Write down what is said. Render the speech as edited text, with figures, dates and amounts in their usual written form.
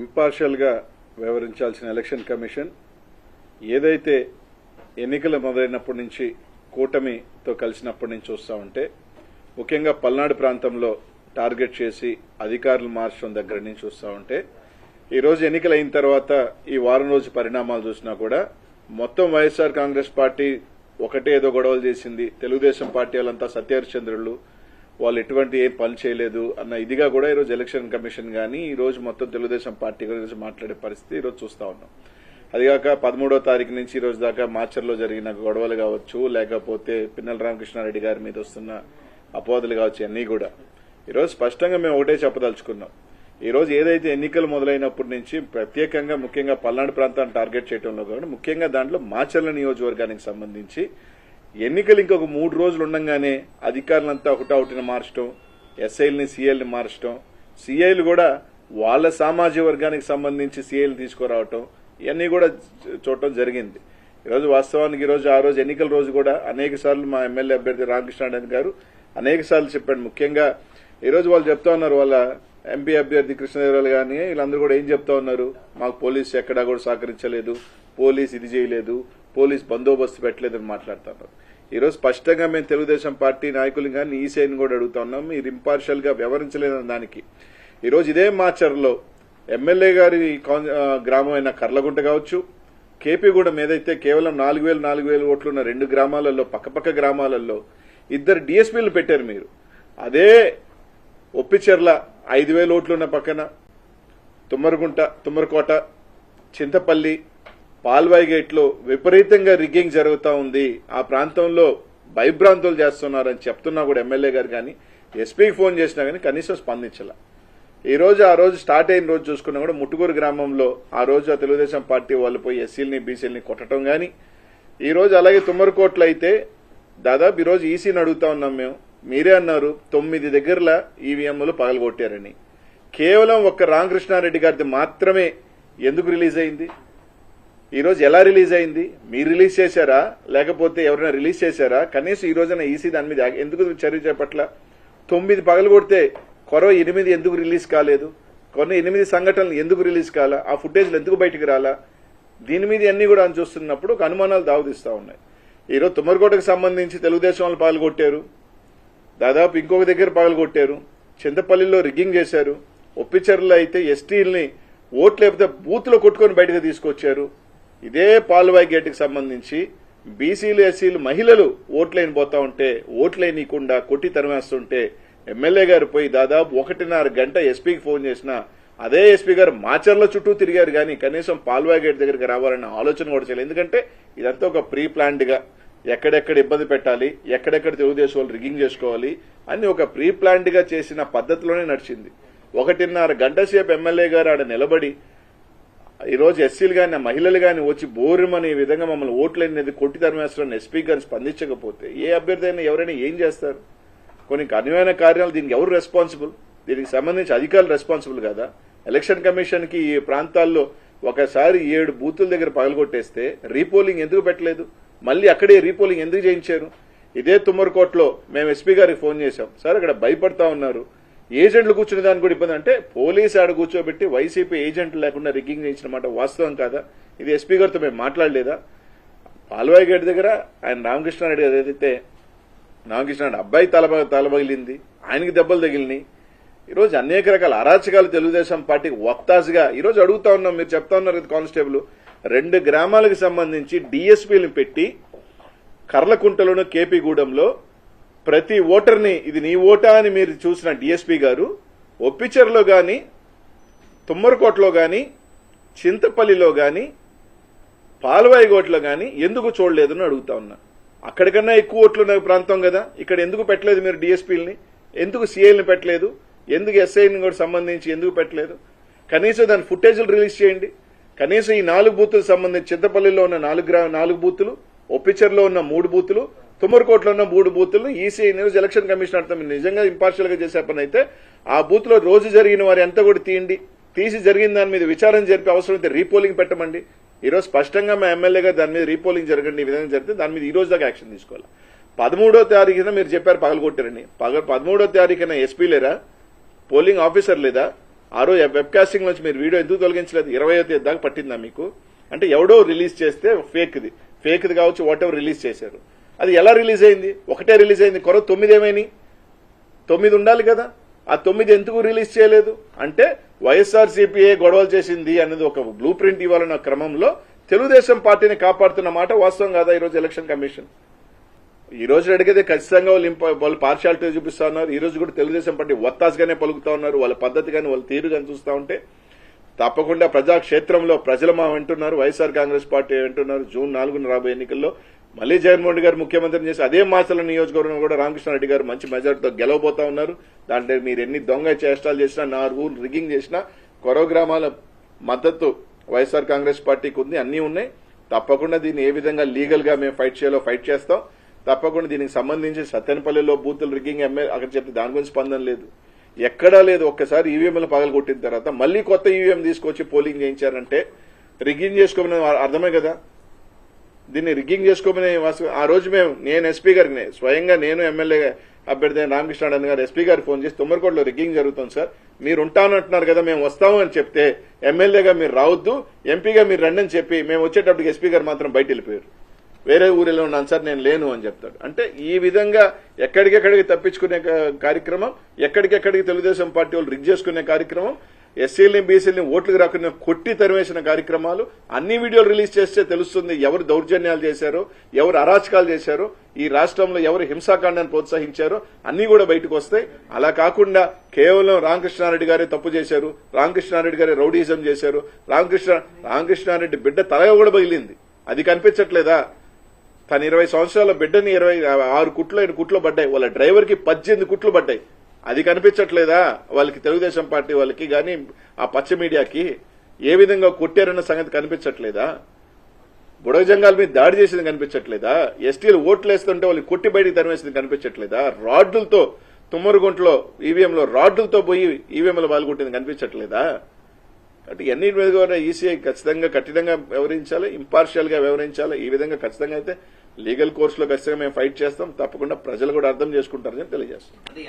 ఇంపార్షియల్గా వ్యవహరించాల్సిన election commission ఏదైతే ఎన్నికలు మొదలైనప్పటి నుంచి కూటమితో కలిసినప్పటి నుంచి చూస్తా ఉంటే ముఖ్యంగా పల్నాడు ప్రాంతంలో టార్గెట్ చేసి అధికారులు మార్చడం దగ్గర నుంచి చూస్తా ఉంటే ఈ రోజు ఎన్నికలు అయిన తర్వాత ఈ వారం రోజు పరిణామాలు చూసినా కూడా మొత్తం వైఎస్ఆర్ కాంగ్రెస్ పార్టీ ఒకటే ఏదో గొడవలు చేసింది, తెలుగుదేశం పార్టీ వాళ్ళంతా సత్యహరిచంద్రులు, వాళ్ళు ఎటువంటి ఏం పని చేయలేదు అన్న ఇదిగా కూడా ఈరోజు ఎలక్షన్ కమిషన్ గానీ ఈ రోజు మొత్తం తెలుగుదేశం పార్టీ గురించి మాట్లాడే పరిస్థితి ఈరోజు చూస్తా ఉన్నాం. అదిగాక 13వ తారీఖు నుంచి ఈ రోజు దాకా మాచర్లో జరిగిన గొడవలు కావచ్చు, లేకపోతే పిన్నెల రామకృష్ణారెడ్డి గారి మీద వస్తున్న అపోహలు కావచ్చు, అన్నీ కూడా ఈరోజు స్పష్టంగా మేము ఒకటే చెప్పదలుచుకున్నాం. ఈ రోజు ఏదైతే ఎన్నికలు మొదలైనప్పటి నుంచి ప్రత్యేకంగా ముఖ్యంగా పల్నాడు ప్రాంతాన్ని టార్గెట్ చేయడంలో కూడా ముఖ్యంగా దాంట్లో మాచర్ల నియోజకవర్గానికి సంబంధించి ఎన్నికలు ఇంకొక 3 రోజులు ఉండగానే అధికారులంతా ఒకటౌటిన మార్చడం, ఎస్ఐల్ని సీఐల్ని మార్చడం, సీఐలు కూడా వాళ్ళ సామాజిక వర్గానికి సంబంధించి సీఐలు తీసుకురావటం, ఇవన్నీ కూడా చూడటం జరిగింది. ఈరోజు వాస్తవానికి ఆ రోజు ఎన్నికల రోజు కూడా అనేక సార్లు మా ఎమ్మెల్యే అభ్యర్థి రామకృష్ణారెడ్డి గారు అనేక సార్లు చెప్పాడు. ముఖ్యంగా ఈరోజు వాళ్ళు చెప్తా ఉన్నారు, వాళ్ళ ఎంపీ అభ్యర్థి కృష్ణదేవరాయలు కానీ వీళ్ళందరూ కూడా ఏం చెప్తా ఉన్నారు, మాకు పోలీసు ఎక్కడా కూడా సహకరించలేదు, పోలీసు ఇది చేయలేదు, పోలీసు బందోబస్తు పెట్టలేదని మాట్లాడుతున్నారు. ఈరోజు స్పష్టంగా మేము తెలుగుదేశం పార్టీ నాయకులు కానీ ఈసీఐని కూడా అడుగుతా ఉన్నాం, మీరు ఇంపార్షియల్ గా వ్యవహరించలేదని దానికి. ఈరోజు ఇదే మాచర్లో ఎమ్మెల్యే గారి గ్రామం అయిన కర్లగుంట కావచ్చు, కేపీగూడెం ఏదైతే కేవలం 4,000 ఓట్లున్న 2 గ్రామాలలో పక్కపక్క గ్రామాలలో 2 డిఎస్పీలు పెట్టారు మీరు. అదే ఒప్పిచెర్ల 5,000 ఓట్లున్న పక్కన తుమ్మరకోట, చింతపల్లి, పాల్వాయి గేట్లో విపరీతంగా రిగ్గింగ్ జరుగుతూ ఉంది, ఆ ప్రాంతంలో భయభ్రాంతులు చేస్తున్నారని చెప్తున్నా కూడా ఎమ్మెల్యే గారు కానీ ఎస్పీకి ఫోన్ చేసినా కానీ కనీసం స్పందించాల. ఆ రోజు స్టార్ట్ అయిన రోజు చూసుకున్నా కూడా ముట్టుకూరు గ్రామంలో ఆ రోజు ఆ తెలుగుదేశం పార్టీ వాళ్ళు పోయి ఎస్సీలని బీసీలని కొట్టడం కానీ, ఈ రోజు అలాగే తుమ్మరకోట్లో అయితే దాదాపు ఈ రోజు ఈసీని అడుగుతా ఉన్నాం మేము, మీరే అన్నారు 9 దగ్గరలా ఈవీఎంలు పగలగొట్టారని. కేవలం ఒక్క రామకృష్ణారెడ్డి గారిది మాత్రమే ఎందుకు రిలీజ్ అయింది? ఈ రోజు ఎలా రిలీజ్ అయింది? మీరు రిలీజ్ చేశారా లేకపోతే ఎవరైనా రిలీజ్ చేశారా? కనీసం ఈ రోజున ఈసీ దాని మీద ఎందుకు చర్య చేపట్ల? 9 పగలగొడితే కొరవ 8 ఎందుకు రిలీజ్ కాలేదు? కొన్ని 8 సంఘటనలు ఎందుకు రిలీజ్ కాలా? ఆ ఫుటేజ్లు ఎందుకు బయటకు రాలా? దీని మీద అన్ని కూడా చూస్తున్నప్పుడు ఒక అనుమానాలు దావదిస్తా ఉన్నాయి. ఈరోజు తుమ్మరకోటకు సంబంధించి తెలుగుదేశం వాళ్ళు పగలగొట్టారు, దాదాపు ఇంకొక దగ్గర పగలగొట్టారు, చింతపల్లిలో రిగ్గింగ్ చేశారు, ఒప్పిచెర్లలో అయితే ఎస్టీలని ఓట్లు లేకపోతే బూత్లో కొట్టుకొని బయటకు తీసుకొచ్చారు. ఇదే పాల్వాయి గేటుకు సంబంధించి బీసీలు ఎస్సీలు మహిళలు ఓట్లైన పోతా ఉంటే ఓట్లైనీయకుండా కొట్టి తరిమేస్తుంటే ఎమ్మెల్యే గారు పోయి దాదాపు 1.5 గంట ఎస్పీకి ఫోన్ చేసినా అదే ఎస్పీ గారు మాచర్ల చుట్టూ తిరిగారు కానీ కనీసం పాల్వాయి గేట్ దగ్గరికి రావాలన్న ఆలోచన కూడా చేయలేదు. ఎందుకంటే ఇదంతా ఒక ప్రీ ప్లాన్డ్ గా ఎక్కడెక్కడ ఇబ్బంది పెట్టాలి, ఎక్కడెక్కడ తెలుగుదేశం వాళ్ళు రిగ్గింగ్ చేసుకోవాలి అని ఒక ప్రీ ప్లాన్డ్ గా చేసిన పద్ధతిలోనే నడిచింది. 1.5 గంట సేపు ఎమ్మెల్యే గారు ఆడ నిలబడి ఈరోజు ఎస్సీలు గాని మహిళలు గాని వచ్చి బోరుమని ఈ విధంగా మమ్మల్ని ఓట్లనేది కొట్టి తరిమేస్తారని ఎస్పీ గారిని స్పందించకపోతే ఏ అభ్యర్థి అయినా ఎవరైనా ఏం చేస్తారు? కొన్ని కన్వీన కార్యాలు దీనికి ఎవరు రెస్పాన్సిబుల్? దీనికి సంబంధించి అధికారులు రెస్పాన్సిబుల్ కదా? ఎలక్షన్ కమిషన్ కి ఈ ప్రాంతాల్లో ఒకసారి 7 బూతుల దగ్గర పగలగొట్టేస్తే రీపోలింగ్ ఎందుకు పెట్టలేదు? మళ్ళీ అక్కడే రీపోలింగ్ ఎందుకు చేయించారు? ఇదే తుమ్మరకోటలో మేము ఎస్పీ గారికి ఫోన్ చేశాం, సార్ అక్కడ భయపడతా ఉన్నారు, ఏజెంట్లు కూర్చునే దానికి కూడా ఇబ్బంది. అంటే పోలీసు ఆడ కూర్చోబెట్టి వైసీపీ ఏజెంట్లు లేకుండా రిగ్గింగ్ చేయించిన మాట వాస్తవం కాదా? ఇది ఎస్పీ గారితో మేము మాట్లాడలేదా? పాల్వాయి గేట్ దగ్గర ఆయన రామకృష్ణారెడ్డి ఏదైతే రామకృష్ణారెడ్డి అబ్బాయి తలబగిలింది, ఆయనకి దెబ్బలు తగిలినాయి. ఈరోజు అనేక రకాల అరాచకాలు తెలుగుదేశం పార్టీకి వత్తాసుగా ఈరోజు అడుగుతా ఉన్నాం. మీరు చెప్తా ఉన్నారు కదా, కానిస్టేబుల్ 2 గ్రామాలకు సంబంధించి డిఎస్పీలను పెట్టి కర్లకుంటలోను కేపీగూడెంలో ప్రతి ఓటర్ని ఇది నీ ఓటా అని మీరు చూసిన డిఎస్పీ గారు ఒప్పిచెర్లో గాని, తుమ్మరకోటలో గాని, చింతపల్లిలో గాని, పాల్వాయిగోట్లో గాని ఎందుకు చూడలేదని అడుగుతా ఉన్నా. అక్కడికన్నా ఎక్కువ ఓట్లున్న ప్రాంతం కదా, ఇక్కడ ఎందుకు పెట్టలేదు మీరు డిఎస్పీలని? ఎందుకు సీఐల్ని పెట్టలేదు? ఎందుకు ఎస్ఐని కూడా సంబంధించి ఎందుకు పెట్టలేదు? కనీసం దాని ఫుటేజ్లు రిలీజ్ చేయండి. కనీసం ఈ 4 బూతులకు సంబంధించి చింతపల్లిలో ఉన్న 4 బూతులు, ఒప్పిచెర్లో ఉన్న 3 బూతులు, తుమ్మరకోటలో ఉన్న 3 బూతులను ఈసీ న్యూస్ ఎలక్షన్ కమిషన్ అర్థం నిజంగా ఇంపార్షియల్ గా చేసే పని అయితే ఆ బూత్ లో రోజు జరిగిన వారి అంతా కూడా తీసి జరిగిన దాని మీద విచారణ జరిపి అవసరమైతే రీపోలింగ్ పెట్టమండి. ఈ రోజు స్పష్టంగా మా ఎమ్మెల్యే గారు దాని మీద రీపోలింగ్ జరగండి, ఈ విధంగా జరిగితే దాని మీద ఈ రోజు దాకా యాక్షన్ తీసుకోవాలి. 13వ తారీఖున మీరు చెప్పారు పగలగొట్టారని, 13వ తారీఖున ఎస్పీ లేరా, పోలింగ్ ఆఫీసర్ లేదా? ఆ రోజు వెబ్ కాస్టింగ్ నుంచి మీరు వీడియో ఎందుకు తొలగించలేదు? 20వ తేదీ దాకా పట్టిందా మీకు? అంటే ఎవడో రిలీజ్ చేస్తే ఫేక్ది కావచ్చు, వాట్ ఎవర్ రిలీజ్ చేశారు. అది ఎలా రిలీజ్ అయింది? ఒకటే రిలీజ్ అయింది. 9 ఏమైనాయి? 9 ఉండాలి కదా. ఆ 9 ఎందుకు రిలీజ్ చేయలేదు? అంటే వైఎస్ఆర్సీపీఏ గొడవలు చేసింది అనేది ఒక బ్లూ ప్రింట్ ఇవ్వాలన్న క్రమంలో తెలుగుదేశం పార్టీని కాపాడుతున్న మాట వాస్తవం కాదా? ఈరోజు ఎలక్షన్ కమిషన్ ఈ రోజు అడిగితే ఖచ్చితంగా వాళ్ళు పార్షాలిటీ చూపిస్తా ఉన్నారు. ఈ రోజు కూడా తెలుగుదేశం పార్టీ ఒత్తాసుగానే పలుకుతా ఉన్నారు. వాళ్ళ పద్ధతి కానీ వాళ్ళ తీరు కానీ చూస్తా ఉంటే తప్పకుండా ప్రజాక్షేత్రంలో ప్రజలు మా వింటున్నారు, వైఎస్ఆర్ కాంగ్రెస్ పార్టీ వింటున్నారు. జూన్ 4న రాబోయే ఎన్నికల్లో మళ్లీ జగన్మోహన్ రెడ్డి గారు ముఖ్యమంత్రిని చేసి అదే మాసల నియోజకవర్గం కూడా రామకృష్ణారెడ్డి గారు మంచి మెజార్టీతో గెలవబోతా ఉన్నారు. దాంట్లో మీరు ఎన్ని దొంగ చేష్టాలు చేసినా, నా రూల్ రిగ్గింగ్ చేసినా, గ్రామాల మద్దతు వైఎస్ఆర్ కాంగ్రెస్ పార్టీకి ఉంది, అన్నీ ఉన్నాయి. తప్పకుండా దీన్ని ఏ విధంగా లీగల్ గా మేము ఫైట్ చేయాలో ఫైట్ చేస్తాం. తప్పకుండా దీనికి సంబంధించి సత్తెనపల్లిలో బూతులు రిగ్గింగ్ అక్కడ చెప్తే దాని గురించి స్పందన లేదు, ఎక్కడా లేదు. ఒక్కసారి ఈవీఎంలు పగలగొట్టిన తర్వాత మళ్లీ కొత్త ఈవీఎం తీసుకొచ్చి పోలింగ్ చేయించారంటే రిగ్గింగ్ చేసుకోమని అర్థమే కదా. దీన్ని రిగ్గింగ్ చేసుకోమని ఆ రోజు నేను ఎస్పీ గారికి స్వయంగా నేను ఎమ్మెల్యే అభ్యర్థి రామకృష్ణారెడ్డి గారు ఎస్పీ గారికి ఫోన్ చేసి తుమ్మరకోటలో రిగ్గింగ్ జరుగుతుంది సార్, మీరు ఉంటానంటున్నారు కదా, మేము వస్తాము అని చెప్తే ఎమ్మెల్యేగా మీరు రావద్దు, ఎంపీగా మీరు రండి అని చెప్పి మేము వచ్చేటప్పటికి ఎస్పీ గారు మాత్రం బయట వెళ్ళిపోయారు. వేరే ఊరిలో ఉన్నాను సార్, నేను లేను అని చెప్తాడు. అంటే ఈ విధంగా ఎక్కడికెక్కడికి తప్పించుకునే కార్యక్రమం, ఎక్కడికెక్కడికి తెలుగుదేశం పార్టీ వాళ్ళు రిగ్ చేసుకునే కార్యక్రమం, ఎస్సీలని బీసీలని ఓట్లకు రాకుండా కొట్టి తరివేసిన కార్యక్రమాలు అన్ని వీడియోలు రిలీజ్ చేస్తే తెలుస్తుంది ఎవరు దౌర్జన్యాలు చేశారో, ఎవరు అరాచకాలు చేశారో, ఈ రాష్ట్రంలో ఎవరు హింసాకాండాన్ని ప్రోత్సహించారో అన్ని కూడా బయటకు వస్తాయి. అలా కాకుండా కేవలం రామకృష్ణారెడ్డి గారే తప్పు చేశారు, రామకృష్ణారెడ్డి గారే రౌడీజం చేశారు, రామకృష్ణారెడ్డి బిడ్డ తలగా కూడా పగిలింది, అది కనిపించట్లేదా? తన 20 సంవత్సరాల బిడ్డని 26 కుట్లు 5 కుట్లు పడ్డాయి, వాళ్ళ డ్రైవర్ కి 18 కుట్లు పడ్డాయి, అది కనిపించట్లేదా? వాళ్ళకి తెలుగుదేశం పార్టీ వాళ్ళకి గాని ఆ పచ్చ మీడియాకి ఏ విధంగా కొట్టారన్న సంగతి కనిపించట్లేదా? బుడగజంగాల మీద దాడి చేసింది కనిపించట్లేదా? ఎస్టీలు ఓట్లు వేస్తుంటే వాళ్ళు కొట్టి బయటికి తరిమేసింది కనిపించట్లేదా? రాడ్డులతో తుమ్మరగుంటలో ఈవీఎంలో రాడ్డులతో పోయి ఈవీఎంలో పాల్గొట్టింది కనిపించట్లేదా? అంటే ఎన్ని మీద కూడా ఈసీఐ ఖచ్చితంగా కఠినంగా వ్యవహరించాలి, ఇంపార్షియల్ గా వ్యవహరించాలి. ఈ విధంగా ఖచ్చితంగా అయితే లీగల్ కోర్సులో ఖచ్చితంగా మేము ఫైట్ చేస్తాం. తప్పకుండా ప్రజలు కూడా అర్థం చేసుకుంటారని తెలియజేస్తాం.